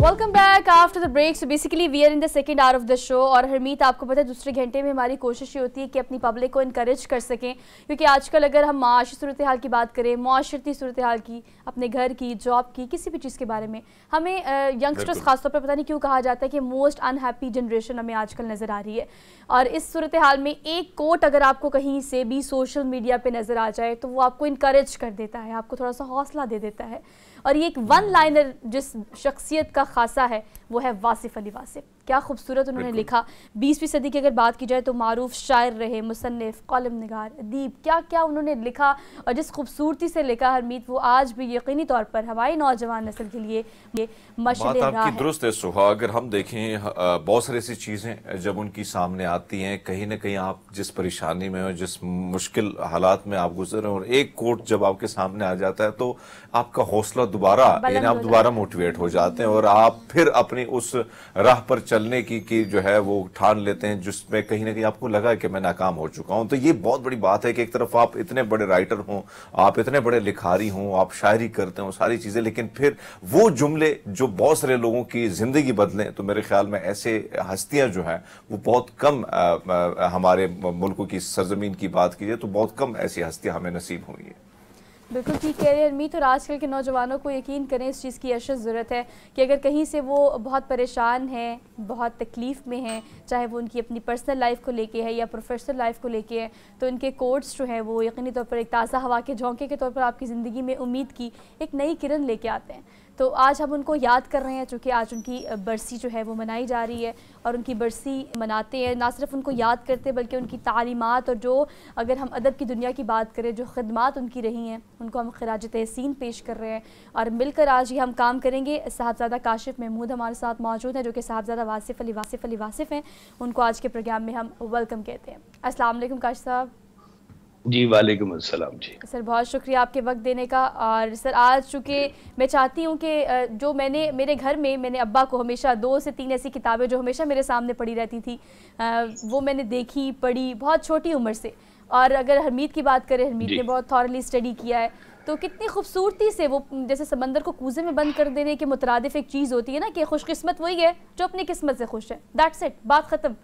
Welcome back after the break. So basically we are in the second hour of the show. और हरमीत, आपको पता है दूसरे घंटे में हमारी कोशिश ये होती है कि अपनी पब्लिक को इनकरेज कर सकें, क्योंकि आजकल अगर हम माशी सूरत हाल की बात करें, माशरती सूरत हाल की, अपने घर की, जॉब की, किसी भी चीज़ के बारे में, हमें यंगस्टर्स खासतौर पर पता नहीं क्यों कहा जाता है कि मोस्ट अनहैप्पी जनरेशन हमें आजकल नज़र आ रही है। और इस सूरत हाल में एक कोट अगर आपको कहीं से भी सोशल मीडिया पर नज़र आ जाए तो वो आपको इनकरेज कर देता है, आपको थोड़ा सा हौसला दे देता है। और ये एक वन लाइनर जिस शख्सियत का खासा है वो है वासिफ अली वासिफ। क्या खूबसूरत उन्होंने लिखा। 20वीं सदी की अगर बात की जाए तो मारूफ शायर रहे, मुसन्निफ, कॉलम निगार, अदीब, क्या क्या उन्होंने लिखा और जिस खूबसूरती से लिखा हरमीत, वो आज भी यकीनी तौर पर हमारी नौजवान नस्ल के लिए ये मशअल राह है। दुरुस्त है सुहा। अगर हम देखें बहुत सारी ऐसी चीज़ें जब उनकी सामने आती हैं, कहीं ना कहीं आप जिस परेशानी में हो, जिस मुश्किल हालात में आप गुजर रहे हो, और एक कोट जब आपके सामने आ जाता है तो आपका हौसला दोबारा, यानी आप दोबारा मोटिवेट हो जाते हैं और आप फिर अपनी उस राह पर चलने की जो है वो ठान लेते हैं जिसमें कहीं ना कहीं आपको लगा कि मैं नाकाम हो चुका हूं। तो ये बहुत बड़ी बात है कि एक तरफ आप इतने बड़े राइटर हों, आप इतने बड़े लिखारी हों, आप शायरी करते हो, सारी चीजें, लेकिन फिर वो जुमले जो बहुत सारे लोगों की जिंदगी बदलें, तो मेरे ख्याल में ऐसे हस्तियां जो हैं वो बहुत कम, हमारे मुल्कों की सरजमीन की बात कीजिए तो बहुत कम ऐसी हस्तियां हमें नसीब हुई है। बिल्कुल ठीक कह रहे हैं हरमीत। और आजकल के नौजवानों को यकीन करें इस चीज़ की अशद ज़रूरत है कि अगर कहीं से वो बहुत परेशान हैं, बहुत तकलीफ़ में हैं, चाहे वो उनकी अपनी पर्सनल लाइफ को लेके है या प्रोफेशनल लाइफ को लेके है, तो इनके कोट्स जो हैं वो यकीनी तौर पर एक ताज़ा हवा के झोंके के तौर पर आपकी ज़िंदगी में उम्मीद की एक नई किरण लेके आते हैं। तो आज हम उनको याद कर रहे हैं, चूँकि आज उनकी बरसी जो है वो मनाई जा रही है और उनकी बरसी मनाते हैं, ना सिर्फ उनको याद करते हैं बल्कि उनकी तालीमात और जो, अगर हम अदब की दुनिया की बात करें, जो खिदमात उनकी रही हैं उनको हम खिराज तहसीन पेश कर रहे हैं। और मिलकर आज ये हम काम करेंगे। साहबजादा काशिफ महमूद हमारे साथ मौजूद हैं, जो कि साहबजादा वासिफ अली वासिफ हैं। उनको आज के प्रोग्राम में हम वेलकम कहते हैं। अस्सलाम वालेकुम काशिफ साहब। जी वालेकुम अस्सलाम। जी सर, बहुत शुक्रिया आपके वक्त देने का। और सर, आज चूँकि मैं चाहती हूँ कि जो मेरे घर में मैंने अब्बा को हमेशा 2 से 3 ऐसी किताबें जो हमेशा मेरे सामने पड़ी रहती थी, वो मैंने देखी, पढ़ी बहुत छोटी उम्र से। और अगर हरमीत की बात करें, हरमीत ने बहुत थॉरली स्टडी किया है, तो कितनी खूबसूरती से वो, जैसे समंदर को कूजे में बंद कर देने के मुतरादिफ एक चीज़ होती है ना कि खुशकिस्मत वही है जो अपनी किस्मत से खुश है, दैट्स इट, बात ख़त्म।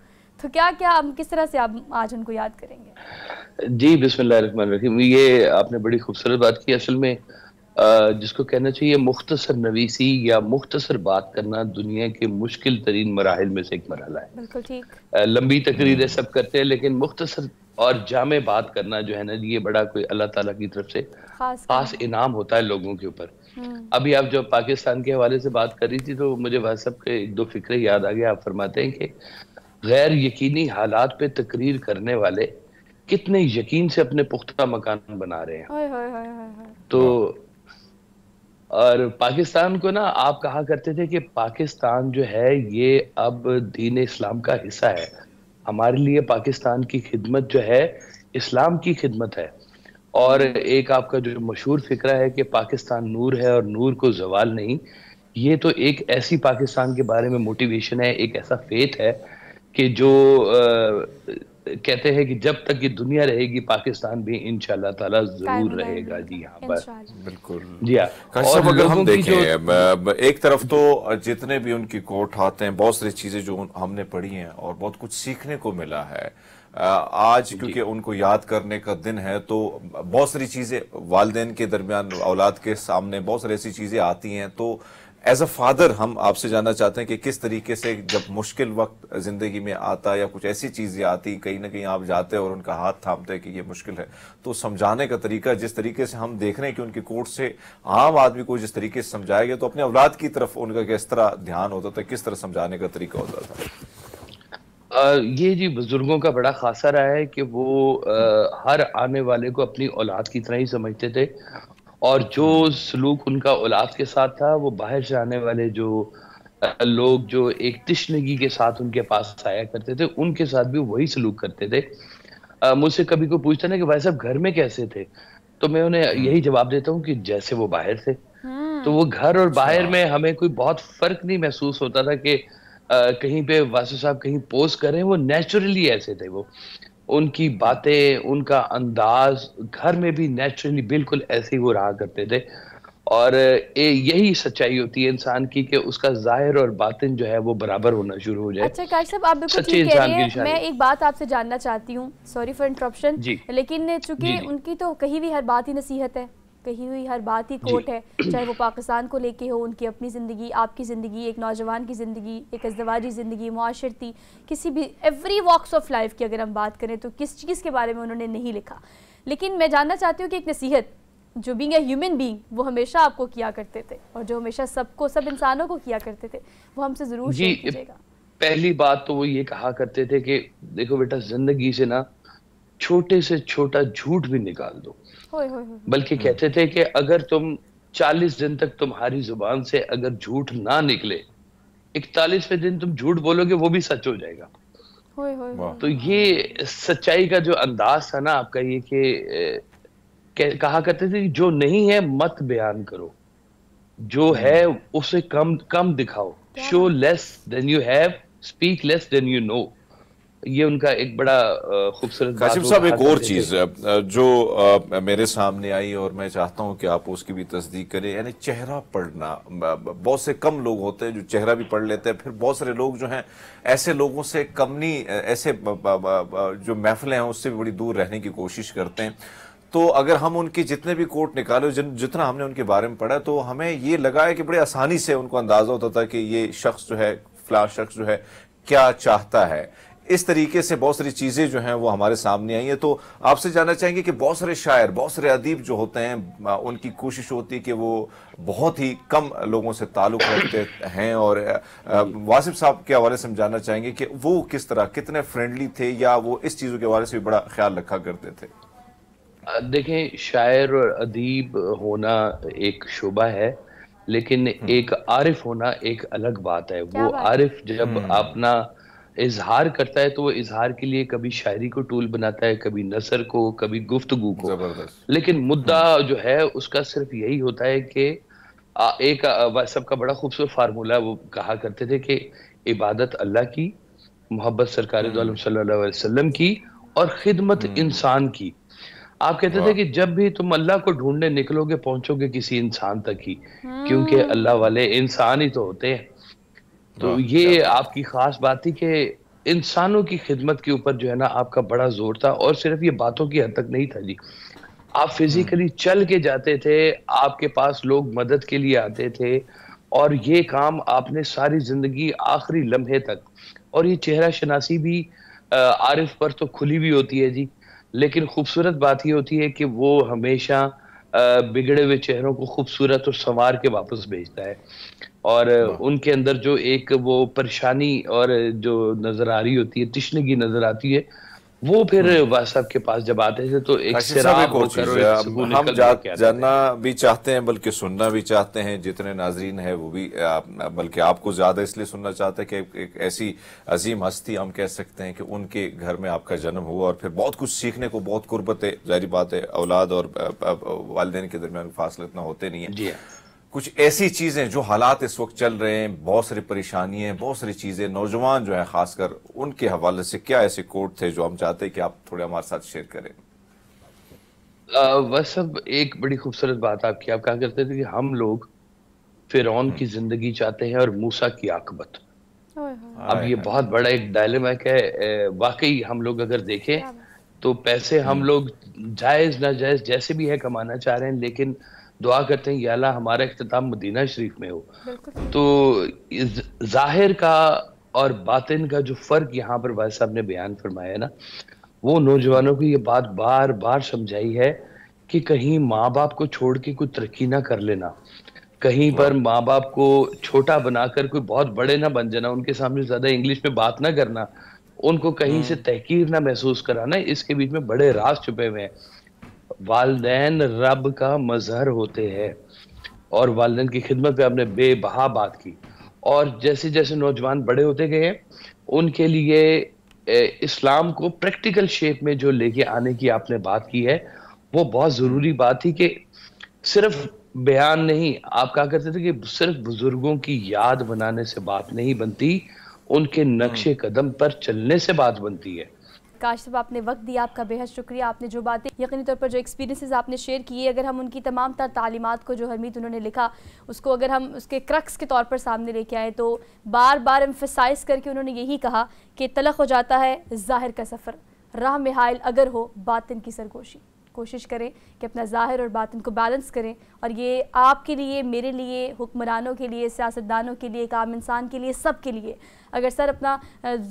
तो क्या क्या किस तरह से आप आज उनको याद करेंगे? जी बिस्मिल्लाहिर्रहमानिर्रहीम। ये आपने बड़ी खूबसूरत बात की। असल में जिसको कहना चाहिए मुख्तसर नवीसी या मुख्तसर बात करना दुनिया के मुश्किल तरीन मराहिल में से एक मरहला है। बिल्कुल ठीक। लंबी तकरीरें सब करते हैं, लेकिन मुख्तसर और जामे बात करना जो है ना, ये बड़ा कोई अल्लाह ताला की तरफ से खास इनाम होता है लोगों के ऊपर। अभी आप जब पाकिस्तान के हवाले से बात कर रही थी तो मुझे वह सब के 1-2 फिक्रे याद आ गया। आप फरमाते हैं कि गैर यकीनी हालात पे तकरीर करने वाले कितने यकीन से अपने पुख्ता मकान बना रहे हैं। तो और पाकिस्तान को ना, आप कहा करते थे कि पाकिस्तान जो है ये अब दीन इस्लाम का हिस्सा है। हमारे लिए पाकिस्तान की खिदमत जो है इस्लाम की खिदमत है। और एक आपका जो मशहूर फिक्रा है कि पाकिस्तान नूर है और नूर को जवाल नहीं, ये तो एक ऐसी पाकिस्तान के बारे में मोटिवेशन है, एक ऐसा फेथ है कि जो कहते हैं कि जब तक ये दुनिया रहेगी पाकिस्तान भी इंशाअल्लाह ताला जरूर रहेगा। जी यहाँ पर बिल्कुल। जी हाँ। और अगर हम देखें एक तरफ तो जितने भी उनकी कोट आते हैं, बहुत सारी चीजें जो हमने पढ़ी हैं और बहुत कुछ सीखने को मिला है। आज क्योंकि उनको याद करने का दिन है तो बहुत सारी चीजें वालिदैन के दरमियान, औलाद के सामने बहुत सारी ऐसी चीजें आती हैं। तो एज अ फादर हम आपसे जानना चाहते हैं कि किस तरीके से जब मुश्किल वक्त जिंदगी में आता या कुछ ऐसी चीजें आती, कहीं ना कहीं आप जाते और उनका हाथ थामते हैं कि ये मुश्किल है, तो समझाने का तरीका, जिस तरीके से हम देख रहे हैं कि उनकी कोर्ट से आम आदमी को जिस तरीके से समझाया गया, तो अपने औलाद की तरफ उनका किस तरह ध्यान होता था, किस तरह समझाने का तरीका होता था? ये जी बुजुर्गों का बड़ा खासा रहा है कि वो हर आने वाले को अपनी औलाद की तरह ही समझते थे। और जो सलूक उनका औलाद के साथ था, वो बाहर से आने वाले जो लोग जो एक तिश्नगी के साथ उनके पास आया करते थे, उनके साथ भी वही सलूक करते थे। मुझसे कभी कोई पूछता ना कि भाई साहब घर में कैसे थे, तो मैं उन्हें यही जवाब देता हूँ कि जैसे वो बाहर थे। तो वो घर और बाहर में हमें कोई बहुत फर्क नहीं महसूस होता था कि कहीं पे वासु साहब कहीं पोस्ट कर रहे हैं, वो नेचुरली ऐसे थे। वो उनकी बातें, उनका अंदाज घर में भी नेचुरली बिल्कुल ऐसे ही वो रहा करते थे। اور یہی سچائی ہوتی ہے انسان کی کہ اس کا ظاہر اور باطن جو ہے وہ برابر ہونا شروع ہو جائے. اچھا کاش صاحب آپ بالکل ٹھیک کہہ رہے ہیں. میں ایک بات آپ سے جاننا چاہتی ہوں, سوری فار انٹرپشن, لیکن چونکہ ان کی تو کہی ہوئی ہر بات ہی نصیحت ہے, کہی ہوئی ہر بات ہی کوٹ ہے, چاہے وہ پاکستان کو لے کے ہو, ان کی اپنی زندگی, آپ کی زندگی, ایک نوجوان کی زندگی, ایک ازدواجی زندگی, معاشرتی, کسی بھی ایوری واکس آف لائف کی اگر ہم بات کریں تو کس چیز کے بارے میں انہوں نے نہیں لکھا. لیکن میں جاننا چاہتی ہوں کہ ایک نصیحت جو بینگ اے ہیومن بینگ وہ ہمیشہ آپ کو کیا کرتے تھے, اور جو ہمیشہ سب انسانوں کو کیا کرتے تھے, وہ ہم سے ضرور شیئر کیجیے گا. پہلی بات تو وہ یہ کہا کرتے تھے کہ دیکھو بیٹا, زندگی سے نا چھوٹے سے چھوٹا جھوٹ بھی نکال دو. بلکہ کہتے تھے کہ اگر تم 40 دن تک تمہاری زبان سے اگر جھوٹ نہ نکلے, 41ویں دن تم جھوٹ بولو گے وہ بھی سچ ہو جائے گا. تو یہ سچائی کا جو انداز تھا نا آپ کا, یہ کہ کہا کرتے تھے کہ جو نہیں ہے مت بیان کرو, جو ہے اسے کم دکھاؤ. Show less than you have, speak less than you know. یہ ان کا ایک بڑا خوبصورت بات. کاشف صاحب ایک اور چیز جو میرے سامنے آئی اور میں چاہتا ہوں کہ آپ اس کی بھی تصدیق کریں, یعنی چہرہ پڑھنا. بہت سے کم لوگ ہوتے ہیں جو چہرہ بھی پڑھ لیتے ہیں, پھر بہت سارے لوگ جو ہیں ایسے لوگوں سے کمنی, ایسے جو محفلیں ہیں اس سے بھی بڑی دور رہنے کی کوشش کرتے ہیں. تو اگر ہم ان کی جتنے بھی کوٹ نکالے, جتنا ہم نے ان کے بارے میں پڑھا, تو ہمیں یہ لگا ہے کہ بڑے آسانی سے ان کو اندازہ ہوتا تھا کہ یہ شخص جو ہے, فلاں شخص جو ہے کیا چاہتا ہے. اس طریقے سے بہت ساری چیزیں جو ہیں وہ ہمارے سامنے آئی ہیں. تو آپ سے جاننا چاہیں گے کہ بہت سارے شاعر, بہت سارے ادیب جو ہوتے ہیں, ان کی کوشش ہوتی ہے کہ وہ بہت ہی کم لوگوں سے تعلق رکھتے ہیں. اور واصف صاحب کے حوالے سے ہم جاننا چاہیں گے کہ وہ کس طرح, کتنے فرینڈلی تھے, یا وہ اس چیزوں کے حوالے سے بھی بڑا خیال رکھا کرتے تھے. دیکھیں, شاعر اور ادیب ہونا ایک شعبہ ہے, لیکن ایک عارف ہونا ایک الگ بات ہے. وہ عارف جب اپنا اظہار کرتا ہے تو وہ اظہار کے لیے کبھی شاعری کو ٹول بناتا ہے, کبھی نثر کو, کبھی گفتگو کو. لیکن مدعا جو ہے اس کا صرف یہی ہوتا ہے کہ ایک سب کا بڑا خوبصورت فارمولہ وہ کہا کرتے تھے کہ عبادت اللہ کی, محبت سرکار دو عالم صلی اللہ علیہ وسلم کی, اور خدمت انسان کی. آپ کہتے تھے کہ جب بھی تم اللہ کو ڈھونڈنے نکلو گے پہنچو گے کسی انسان تک ہی, کیونکہ اللہ والے انسان ہی تو ہوتے ہیں. تو یہ آپ کی خاص بات تھی کہ انسانوں کی خدمت کے اوپر جو ہے نا آپ کا بڑا زور تھا. اور صرف یہ باتوں کی حد تک نہیں تھا جی, آپ فزیکلی چل کے جاتے تھے, آپ کے پاس لوگ مدد کے لیے آتے تھے, اور یہ کام آپ نے ساری زندگی آخری لمحے تک. اور یہ چہرہ شناسی بھی عارف پر تو کھلی ہوئی ہوتی ہے جی, لیکن خوبصورت بات یہ ہوتی ہے کہ وہ ہمیشہ بگڑے ہوئے چہروں کو خوبصورت اور سنوار کے واپس بھیجتا ہے. اور ان کے اندر جو ایک وہ پریشانی اور جو نظر آ رہی ہوتی ہے, تشنگی نظر آتی ہے, وہ پھر صاحب کے پاس جب آتے تھے تو ایک سراب ہو کر ہم جاننا بھی چاہتے ہیں بلکہ سننا بھی چاہتے ہیں. جتنے ناظرین ہیں وہ بھی بلکہ آپ کو زیادہ اس لیے سننا چاہتے ہیں کہ ایک ایسی عظیم ہستی ہم کہہ سکتے ہیں کہ ان کے گھر میں آپ کا جنم ہوا, اور پھر بہت کچھ سیکھنے کو, بہت قربت ہے. ظاہری بات ہے اولاد اور والدین کے درمیان فاصلے اتنا ہوتے نہیں ہیں. کچھ ایسی چیزیں جو حالات اس وقت چل رہے ہیں, بہت ساری پریشانیاں, بہت ساری چیزیں, نوجوان جو ہیں خاص کر, ان کے حوالے سے کیا ایسے کوٹ تھے جو ہم چاہتے ہیں کہ آپ تھوڑے ہمارے ساتھ شیئر کریں. بس اب ایک بڑی خوبصورت بات آپ کی, آپ کہا کرتے تھے کہ ہم لوگ فرعون کی زندگی چاہتے ہیں اور موسیٰ کی عاقبت. اب یہ بہت بڑا ایک ڈائلیما ہے. واقعی ہم لوگ اگر دیکھیں تو پیسے ہم لوگ جائز ناجائز جیسے بھی ہے کمانا چاہ رہے ہیں, لیکن دعا کرتے ہیں یا اللہ ہمارا اختتام مدینہ شریف میں ہو. تو ظاہر کا اور باطن کا جو فرق یہاں پر بھائی صاحب نے بیان فرمایا ہے نا, وہ نوجوانوں کو یہ بات بار بار سمجھائی ہے کہ کہیں ماں باپ کو چھوڑ کے کوئی ترقی نہ کر لینا, کہیں پر ماں باپ کو چھوٹا بنا کر کوئی بہت بڑے نہ بن جانا, ان کے سامنے زیادہ انگلش میں بات نہ کرنا, ان کو کہیں سے تحقیر نہ محسوس کرانا. اس کے بیچ میں بڑے راز چھپے ہوئے ہیں. والدین رب کا مظہر ہوتے ہیں, اور والدین کی خدمت پہ آپ نے بے بہا بات کی. اور جیسے جیسے نوجوان بڑے ہوتے گئے, ان کے لیے اسلام کو پریکٹیکل شیپ میں جو لے کے آنے کی آپ نے بات کی ہے, وہ بہت ضروری بات تھی کہ صرف بیان نہیں. آپ کہا کرتے تھے کہ صرف بزرگوں کی یاد بنانے سے بات نہیں بنتی, ان کے نقش قدم پر چلنے سے بات بنتی ہے. کاشف صاحب آپ نے وقت دیا، آپ کا بے حد شکریہ. آپ نے جو باتیں یقینی طور پر جو ایکسپیرینسز آپ نے شیئر کیے، اگر ہم ان کی تمام تر تعلیمات کو جو ہرمیت انہوں نے لکھا اس کو اگر ہم اس کے کرکس کے طور پر سامنے لے کے آئے تو بار بار ایمفسائز کر کے انہوں نے یہی کہا کہ تلخ ہو جاتا ہے ظاہر کا سفر، راہ میں حائل اگر ہو باطن کی سرگوشی. کوشش کریں کہ اپنا ظاہر اور باطن کو بیلنس کریں، اور یہ آپ کے لیے، میرے لیے، حکمرانوں کے لیے، سیاستدانوں کے لیے، ایک عام انسان کے لیے، سب کے لیے اگر سر اپنا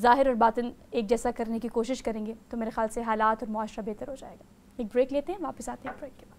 ظاہر اور باطن ایک جیسا کرنے کی کوشش کریں گے تو میرے خیال سے حالات اور معاشرہ بہتر ہو جائے گا. ایک بریک لیتے ہیں، واپس آتے ہیں بریک کے بعد.